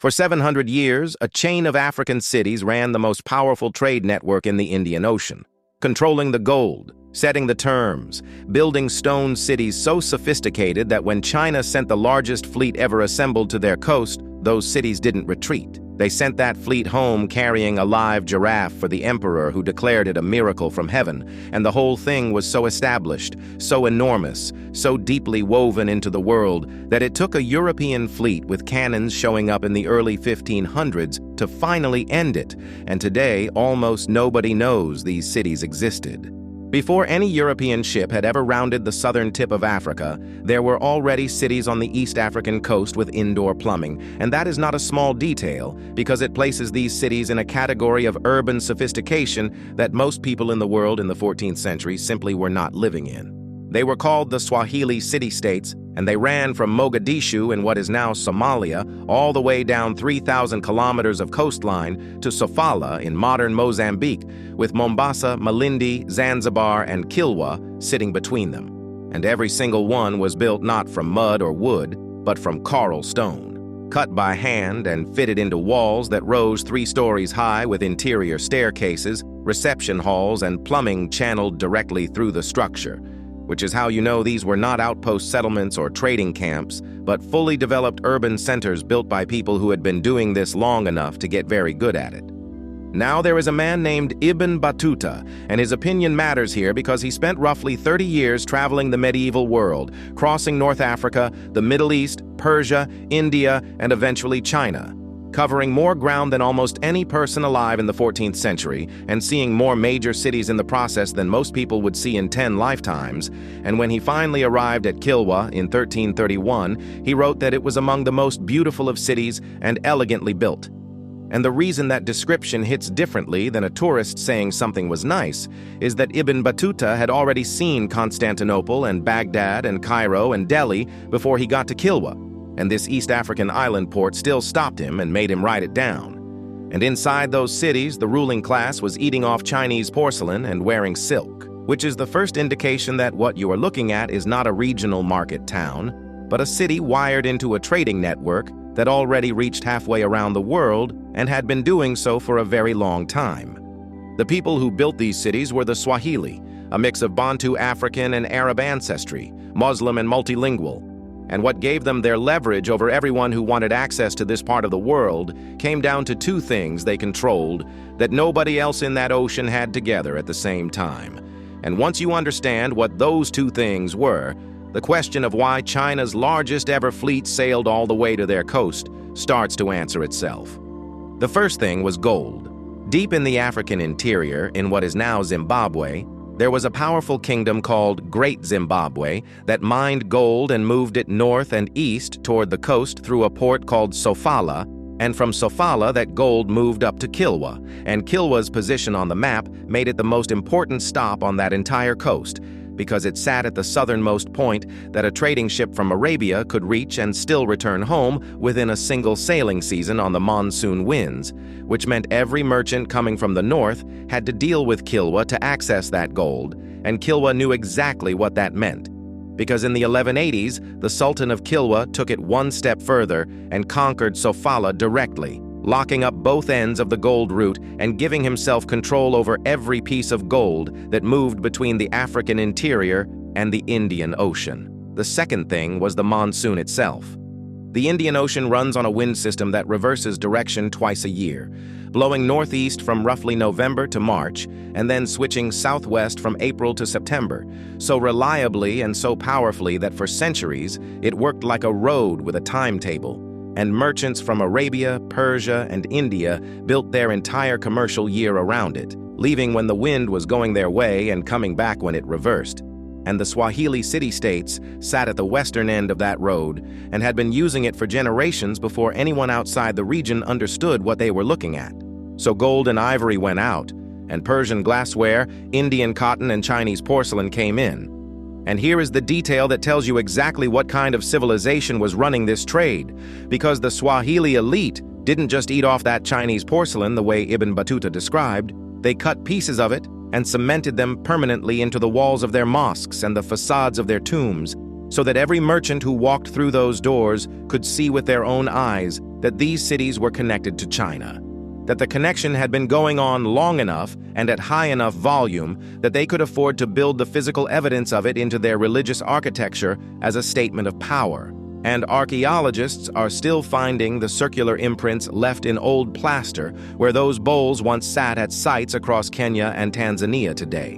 For 700 years, a chain of African cities ran the most powerful trade network in the Indian Ocean, controlling the gold, setting the terms, building stone cities so sophisticated that when China sent the largest fleet ever assembled to their coast, those cities didn't retreat. They sent that fleet home carrying a live giraffe for the emperor, who declared it a miracle from heaven, and the whole thing was so established, so enormous, so deeply woven into the world that it took a European fleet with cannons showing up in the early 1500s to finally end it, and today almost nobody knows these cities existed. Before any European ship had ever rounded the southern tip of Africa, there were already cities on the East African coast with indoor plumbing, and that is not a small detail because it places these cities in a category of urban sophistication that most people in the world in the 14th century simply were not living in. They were called the Swahili city-states, and they ran from Mogadishu in what is now Somalia all the way down 3,000 kilometers of coastline to Sofala in modern Mozambique, with Mombasa, Malindi, Zanzibar, and Kilwa sitting between them. And every single one was built not from mud or wood, but from coral stone, cut by hand and fitted into walls that rose 3 stories high with interior staircases, reception halls, and plumbing channeled directly through the structure, which is how you know these were not outpost settlements or trading camps, but fully developed urban centers built by people who had been doing this long enough to get very good at it. Now there is a man named Ibn Battuta, and his opinion matters here because he spent roughly 30 years traveling the medieval world, crossing North Africa, the Middle East, Persia, India, and eventually China, covering more ground than almost any person alive in the 14th century and seeing more major cities in the process than most people would see in 10 lifetimes. And when he finally arrived at Kilwa in 1331, he wrote that it was among the most beautiful of cities and elegantly built. And the reason that description hits differently than a tourist saying something was nice is that Ibn Battuta had already seen Constantinople and Baghdad and Cairo and Delhi before he got to Kilwa, and this East African island port still stopped him and made him write it down. And inside those cities, the ruling class was eating off Chinese porcelain and wearing silk, which is the first indication that what you are looking at is not a regional market town, but a city wired into a trading network that already reached halfway around the world and had been doing so for a very long time. The people who built these cities were the Swahili, a mix of Bantu African and Arab ancestry, Muslim and multilingual. And what gave them their leverage over everyone who wanted access to this part of the world came down to 2 things they controlled that nobody else in that ocean had together at the same time. And once you understand what those 2 things were, the question of why China's largest ever fleet sailed all the way to their coast starts to answer itself. The first thing was gold. Deep in the African interior, in what is now Zimbabwe, there was a powerful kingdom called Great Zimbabwe that mined gold and moved it north and east toward the coast through a port called Sofala, and from Sofala that gold moved up to Kilwa, and Kilwa's position on the map made it the most important stop on that entire coast, because it sat at the southernmost point that a trading ship from Arabia could reach and still return home within a single sailing season on the monsoon winds, which meant every merchant coming from the north had to deal with Kilwa to access that gold, and Kilwa knew exactly what that meant. Because in the 1180s, the Sultan of Kilwa took it one step further and conquered Sofala directly, locking up both ends of the gold route and giving himself control over every piece of gold that moved between the African interior and the Indian Ocean. The second thing was the monsoon itself. The Indian Ocean runs on a wind system that reverses direction twice a year, blowing northeast from roughly November to March, and then switching southwest from April to September, so reliably and so powerfully that for centuries it worked like a road with a timetable. And merchants from Arabia, Persia, and India built their entire commercial year around it, leaving when the wind was going their way and coming back when it reversed. And the Swahili city-states sat at the western end of that road and had been using it for generations before anyone outside the region understood what they were looking at. So gold and ivory went out, and Persian glassware, Indian cotton, and Chinese porcelain came in. And here is the detail that tells you exactly what kind of civilization was running this trade, because the Swahili elite didn't just eat off that Chinese porcelain the way Ibn Battuta described. They cut pieces of it and cemented them permanently into the walls of their mosques and the facades of their tombs, so that every merchant who walked through those doors could see with their own eyes that these cities were connected to China, that the connection had been going on long enough and at high enough volume that they could afford to build the physical evidence of it into their religious architecture as a statement of power. And archaeologists are still finding the circular imprints left in old plaster where those bowls once sat at sites across Kenya and Tanzania today.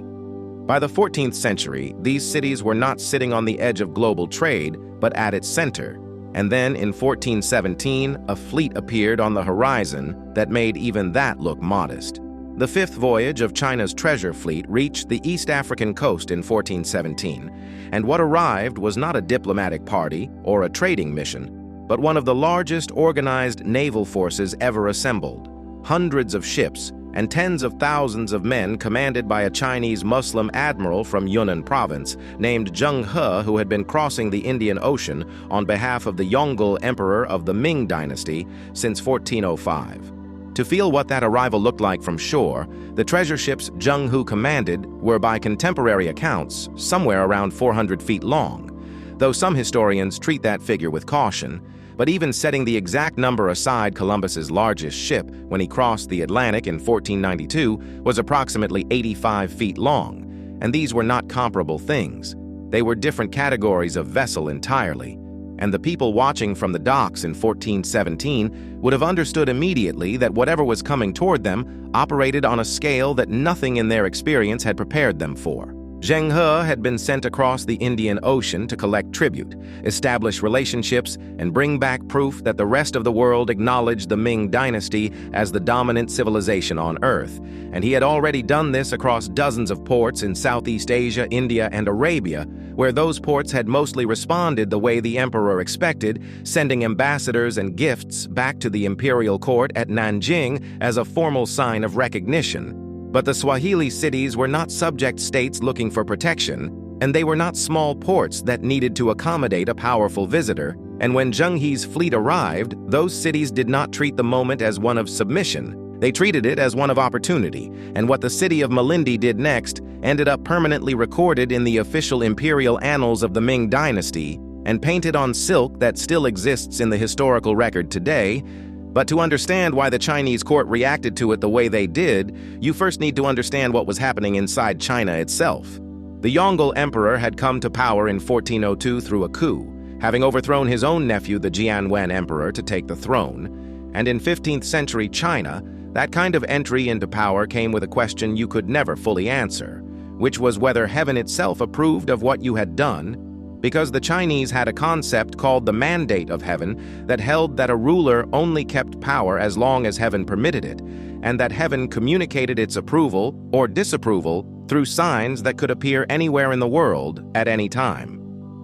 By the 14th century, these cities were not sitting on the edge of global trade, but at its center. And then in 1417, a fleet appeared on the horizon that made even that look modest. The fifth voyage of China's treasure fleet reached the East African coast in 1417, and what arrived was not a diplomatic party or a trading mission, but one of the largest organized naval forces ever assembled. Hundreds of ships and tens of thousands of men commanded by a Chinese Muslim admiral from Yunnan province named Zheng He, who had been crossing the Indian Ocean on behalf of the Yongle Emperor of the Ming dynasty since 1405. To feel what that arrival looked like from shore, the treasure ships Zheng He commanded were, by contemporary accounts, somewhere around 400 feet long, though some historians treat that figure with caution. But even setting the exact number aside, Columbus's largest ship, when he crossed the Atlantic in 1492, was approximately 85 feet long, and these were not comparable things. They were different categories of vessel entirely. And the people watching from the docks in 1417 would have understood immediately that whatever was coming toward them operated on a scale that nothing in their experience had prepared them for. Zheng He had been sent across the Indian Ocean to collect tribute, establish relationships, and bring back proof that the rest of the world acknowledged the Ming dynasty as the dominant civilization on Earth, and he had already done this across dozens of ports in Southeast Asia, India, and Arabia, where those ports had mostly responded the way the emperor expected, sending ambassadors and gifts back to the imperial court at Nanjing as a formal sign of recognition. But the Swahili cities were not subject states looking for protection, and they were not small ports that needed to accommodate a powerful visitor. And when Zheng He's fleet arrived, those cities did not treat the moment as one of submission. They treated it as one of opportunity, and what the city of Malindi did next ended up permanently recorded in the official imperial annals of the Ming dynasty and painted on silk that still exists in the historical record today. But to understand why the Chinese court reacted to it the way they did, you first need to understand what was happening inside China itself. The Yongle Emperor had come to power in 1402 through a coup, having overthrown his own nephew, the Jianwen Emperor, to take the throne. And in 15th century China, that kind of entry into power came with a question you could never fully answer, which was whether heaven itself approved of what you had done, because the Chinese had a concept called the mandate of heaven that held that a ruler only kept power as long as heaven permitted it, and that heaven communicated its approval or disapproval through signs that could appear anywhere in the world at any time.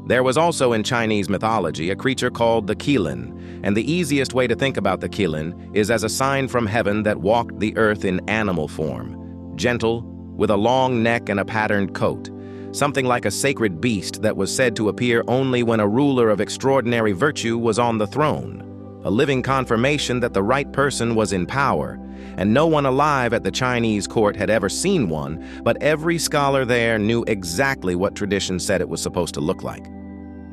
There was also in Chinese mythology a creature called the Qilin, and the easiest way to think about the Qilin is as a sign from heaven that walked the earth in animal form, gentle, with a long neck and a patterned coat. Something like a sacred beast that was said to appear only when a ruler of extraordinary virtue was on the throne, a living confirmation that the right person was in power, and no one alive at the Chinese court had ever seen one, but every scholar there knew exactly what tradition said it was supposed to look like.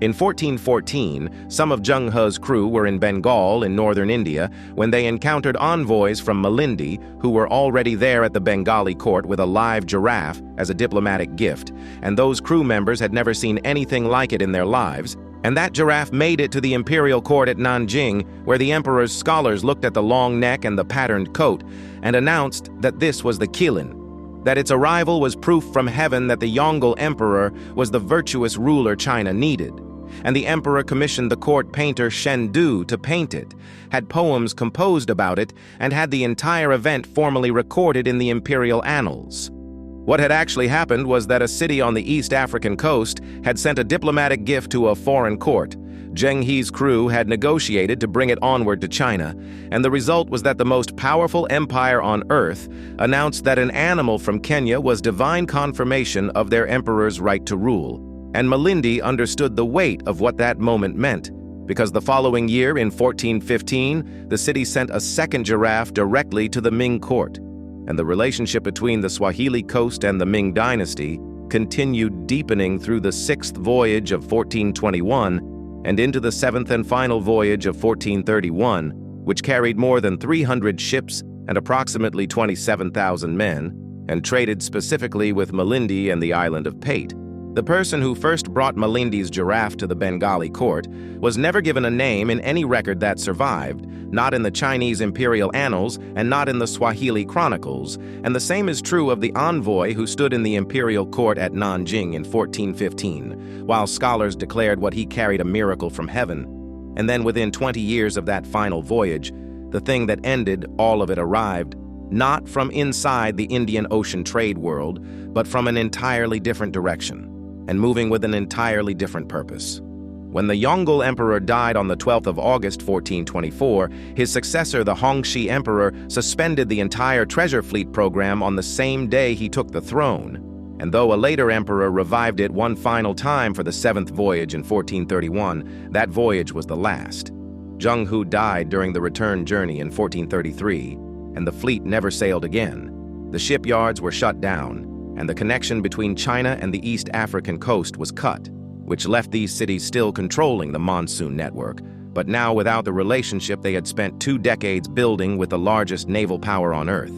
In 1414, some of Zheng He's crew were in Bengal in northern India when they encountered envoys from Malindi who were already there at the Bengali court with a live giraffe as a diplomatic gift, and those crew members had never seen anything like it in their lives, and that giraffe made it to the imperial court at Nanjing, where the emperor's scholars looked at the long neck and the patterned coat and announced that this was the Qilin, that its arrival was proof from heaven that the Yongle Emperor was the virtuous ruler China needed. And the emperor commissioned the court painter Shen Du to paint it, had poems composed about it, and had the entire event formally recorded in the imperial annals. What had actually happened was that a city on the East African coast had sent a diplomatic gift to a foreign court. Zheng He's crew had negotiated to bring it onward to China, and the result was that the most powerful empire on earth announced that an animal from Kenya was divine confirmation of their emperor's right to rule. And Malindi understood the weight of what that moment meant, because the following year, in 1415, the city sent a second giraffe directly to the Ming court, and the relationship between the Swahili Coast and the Ming dynasty continued deepening through the sixth voyage of 1421 and into the seventh and final voyage of 1431, which carried more than 300 ships and approximately 27,000 men, and traded specifically with Malindi and the island of Pate. The person who first brought Malindi's giraffe to the Bengali court was never given a name in any record that survived, not in the Chinese imperial annals and not in the Swahili chronicles, and the same is true of the envoy who stood in the imperial court at Nanjing in 1415, while scholars declared what he carried a miracle from heaven. And then within 20 years of that final voyage, the thing that ended all of it arrived, not from inside the Indian Ocean trade world, but from an entirely different direction, and moving with an entirely different purpose. When the Yongle Emperor died on the 12th of August, 1424, his successor, the Hongxi Emperor, suspended the entire treasure fleet program on the same day he took the throne. And though a later emperor revived it one final time for the 7th voyage in 1431, that voyage was the last. Zheng He died during the return journey in 1433, and the fleet never sailed again. The shipyards were shut down, and the connection between China and the East African coast was cut, which left these cities still controlling the monsoon network, but now without the relationship they had spent 2 decades building with the largest naval power on Earth.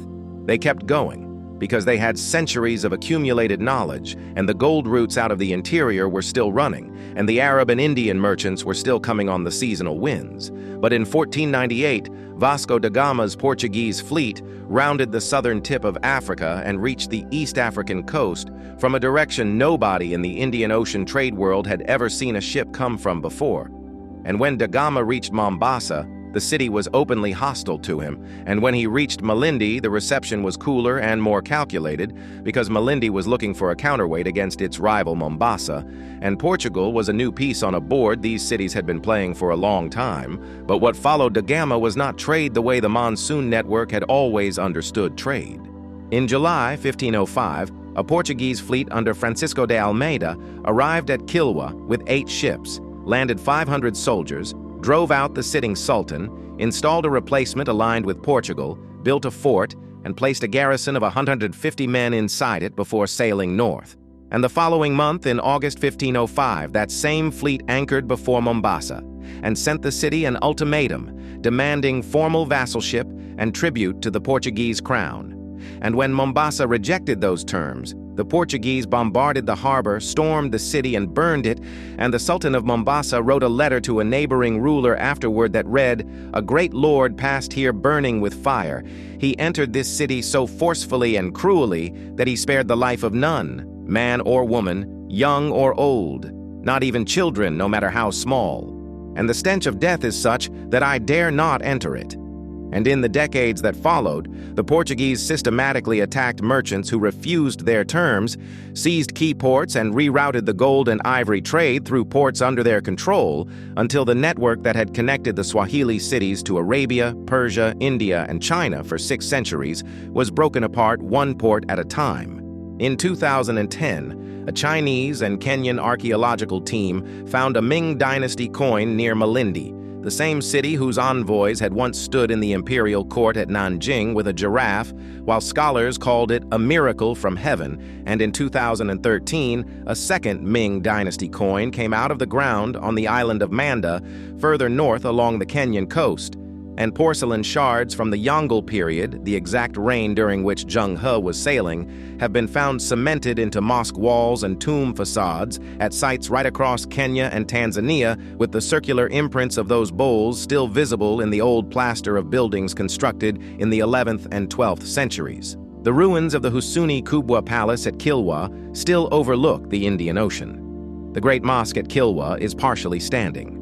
They kept going, because they had centuries of accumulated knowledge, and the gold routes out of the interior were still running, and the Arab and Indian merchants were still coming on the seasonal winds. But in 1498, Vasco da Gama's Portuguese fleet rounded the southern tip of Africa and reached the East African coast from a direction nobody in the Indian Ocean trade world had ever seen a ship come from before. And when da Gama reached Mombasa, the city was openly hostile to him, and when he reached Malindi, the reception was cooler and more calculated, because Malindi was looking for a counterweight against its rival Mombasa, and Portugal was a new piece on a board these cities had been playing for a long time. But what followed da Gama was not trade the way the monsoon network had always understood trade. In July 1505, a Portuguese fleet under Francisco de Almeida arrived at Kilwa with 8 ships, landed 500 soldiers, drove out the sitting sultan, installed a replacement aligned with Portugal, built a fort, and placed a garrison of 150 men inside it before sailing north. And the following month, in August 1505, that same fleet anchored before Mombasa and sent the city an ultimatum demanding formal vassalship and tribute to the Portuguese crown. And when Mombasa rejected those terms, the Portuguese bombarded the harbor, stormed the city, and burned it, and the Sultan of Mombasa wrote a letter to a neighboring ruler afterward that read, "A great lord passed here burning with fire. He entered this city so forcefully and cruelly that he spared the life of none, man or woman, young or old, not even children, no matter how small. And the stench of death is such that I dare not enter it." And in the decades that followed, the Portuguese systematically attacked merchants who refused their terms, seized key ports, and rerouted the gold and ivory trade through ports under their control until the network that had connected the Swahili cities to Arabia, Persia, India, and China for 6 centuries was broken apart one port at a time. In 2010, a Chinese and Kenyan archaeological team found a Ming dynasty coin near Malindi, the same city whose envoys had once stood in the imperial court at Nanjing with a giraffe, while scholars called it a miracle from heaven. And in 2013, a second Ming dynasty coin came out of the ground on the island of Manda, further north along the Kenyan coast. And porcelain shards from the Yongle period, the exact reign during which Zheng He was sailing, have been found cemented into mosque walls and tomb facades at sites right across Kenya and Tanzania, with the circular imprints of those bowls still visible in the old plaster of buildings constructed in the 11th and 12th centuries. The ruins of the Husuni Kubwa Palace at Kilwa still overlook the Indian Ocean. The Great Mosque at Kilwa is partially standing.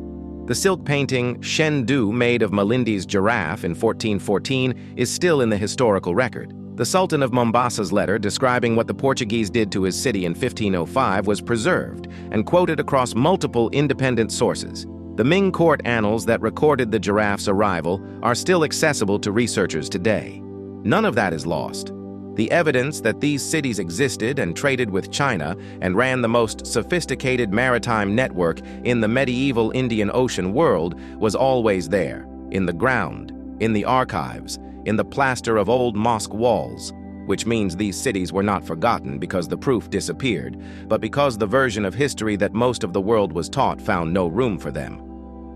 The silk painting Shen Du made of Malindi's giraffe in 1414 is still in the historical record. The Sultan of Mombasa's letter describing what the Portuguese did to his city in 1505 was preserved and quoted across multiple independent sources. The Ming court annals that recorded the giraffe's arrival are still accessible to researchers today. None of that is lost. The evidence that these cities existed and traded with China and ran the most sophisticated maritime network in the medieval Indian Ocean world was always there, in the ground, in the archives, in the plaster of old mosque walls, which means these cities were not forgotten because the proof disappeared, but because the version of history that most of the world was taught found no room for them.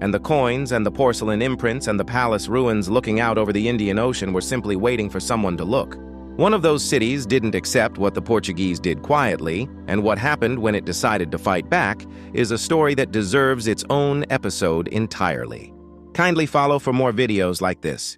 And the coins and the porcelain imprints and the palace ruins looking out over the Indian Ocean were simply waiting for someone to look. One of those cities didn't accept what the Portuguese did quietly, and what happened when it decided to fight back is a story that deserves its own episode entirely. Kindly follow for more videos like this.